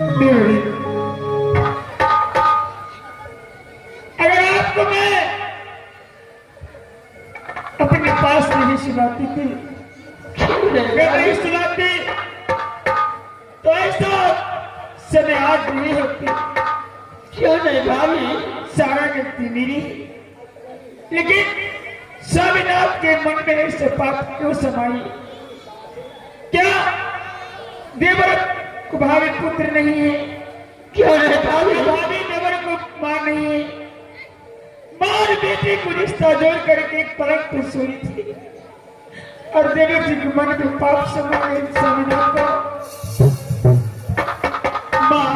मेरी अगर आपको मैं अपने पास नहीं सुनाती थी, अगर नहीं सुनाती तो ऐसा समय आज नहीं होती। क्यों नहीं भाभी, सारा गलती मेरी, लेकिन स्वामीनाथ के मन में ऐसे बात क्यों समाई? क्या देवव्रत को भावी पुत्र नहीं है? क्यों नहीं भाभी, भाभी देवव्रत को मां नहीं है? मां और बेटी को रिश्ता जोड़ करके एक पलंग पर सोई थी और देवव्रत जी के मन में पाप समा गए। स्वामीनाथ को मां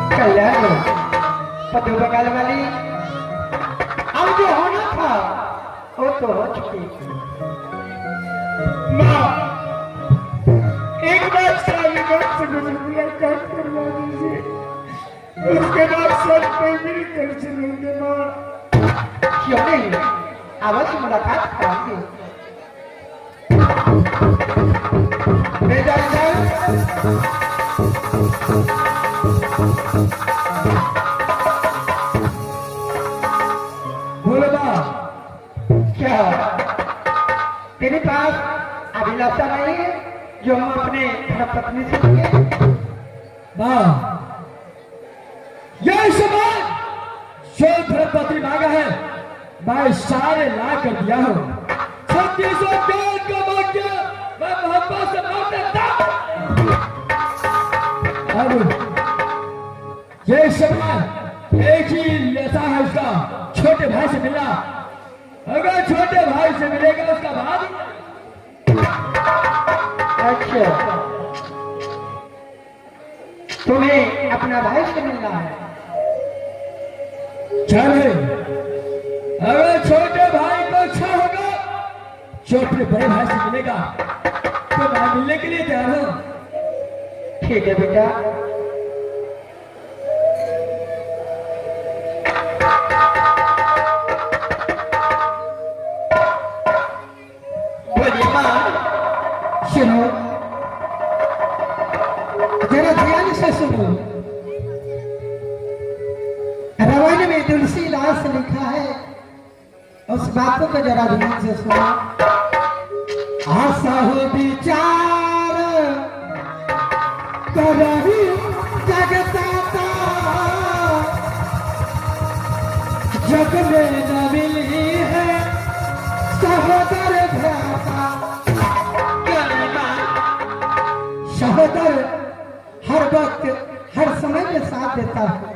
कल्याण पति बगाल वाली अब जो होना था वो तो हो चुकी थी। मां एक बार स्वामीनाथ से मुझे मुलाकात करवा दीजिए, उसके बाद सब कोई मिलकर चलेंगे। मां क्यों नहीं, अवश्य मुलाकात कराएंगे। बोलो बा, क्या तेरे पास अभिलाषा नहीं है जो हम अपने धर्मपत्नी से किए? मां, यह समान जो धर्मपत्नी मांगा है मैं सारे ला कर दिया हूं। 36 का वाक्य मैं मोहब्बत से मार देता। अब ये समान एक ही लेता है उसका छोटे भाई से मिला। अगर छोटे भाई से मिलेगा उसका बाद। अच्छा, तुम्हें अपना भाई से मिलना है? चल, अगर छोटे भाई को अच्छा होगा छोटे बड़े भाई से मिलेगा तो मैं मिलने के लिए तैयार हूं। ठीक है बेटा। बोलिए मां। सुनो, जरा ध्यान से सुनो। रामायण में तुलसीदास लिखा है, उस बातों को जरा ध्यान से सुनो। आशा हो विचार करही जगताता, जग में न मिली है सहोदर भ्राता। सहोदर हर वक्त हर समय में साथ देता है।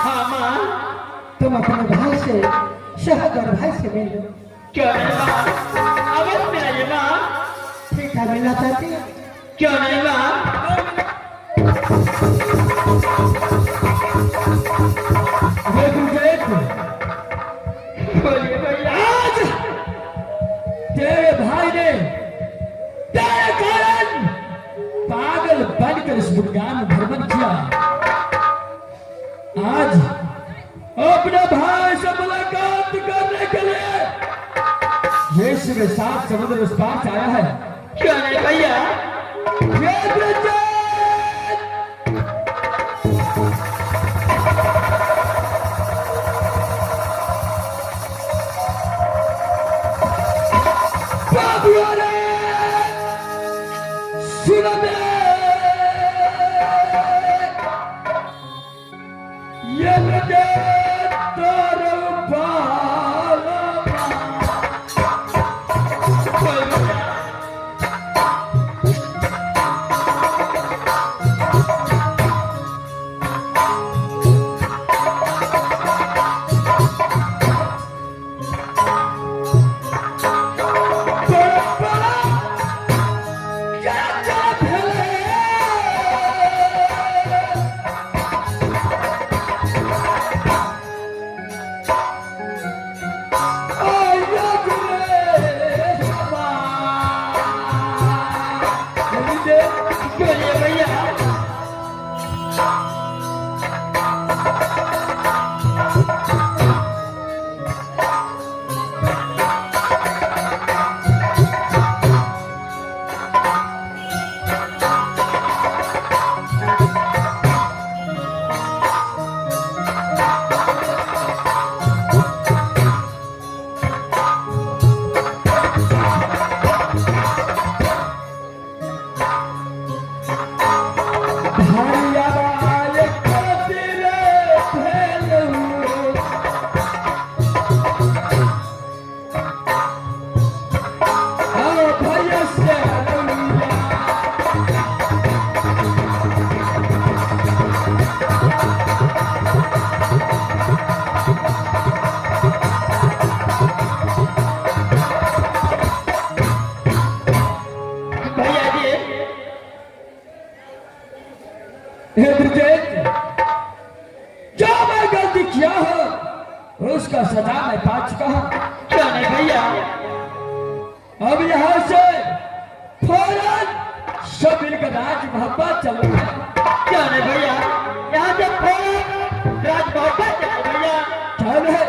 हाँ मां, तुम अपने भाई से, सहोदर भाई से मिलो। क्यों नहीं मां, अवश्य मिलाइए मां। ठीक है, मिलना चाहती है? क्यों नहीं मां? बोलिए भैया। आज तेरे भाई ने तेरे कारण पागल बनकर इस बुनियाद में भ्रमण किया। आज अपने भाई से मुलाकात करने के लिए यीशु के साथ समुद्र उस पार से आया है। क्यों नहीं भैया? उसका सजा मैं पा चुका हूँ। क्या नहीं भैया? अब यहाँ से फौरन सब मिलकर राज मोहब्बत चलो है। क्या नहीं भैया? यहाँ से फौरन राज मोहब्बत चलो भैया। चल है।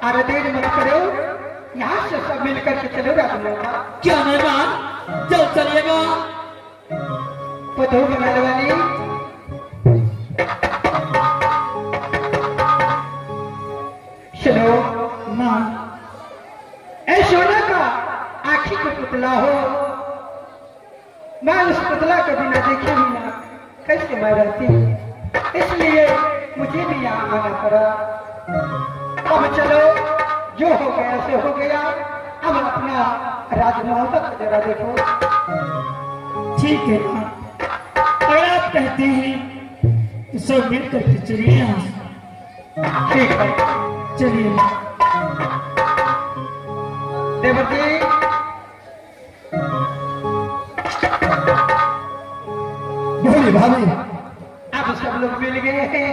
अरे देर मत करो, यहाँ से सब मिलकर के चलो राज मोहब्बत। क्या नहीं मां? चल चलिएगा। पधो बनाने वाली चलो मां, ऐ सोना का आखिर का पुतला हो, मैं उस पुतला को बिना देखे ही ना कैसे मैं रहती, इसलिए मुझे भी यहाँ आना पड़ा। अब चलो, जो हो गया सो हो गया, अब अपना राज मोहब्बत जरा देखो। ठीक है मां, अगर आप कहते हैं तो सब मिलकर के चलिए यहाँ से। ठीक है चलिए मां। देवती, बोली भाभी। अब सब लोग मिल गए हैं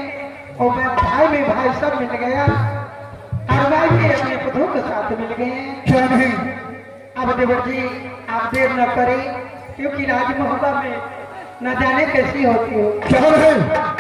और मैं भाई में भाई सब मिल गया और भाई भी अपने पुत्रों के साथ मिल गए हैं। क्या नहीं? अब देवर जी आप देर न करें, क्योंकि राज मोहब्बत में न जाने कैसी होती हो। क्या नहीं?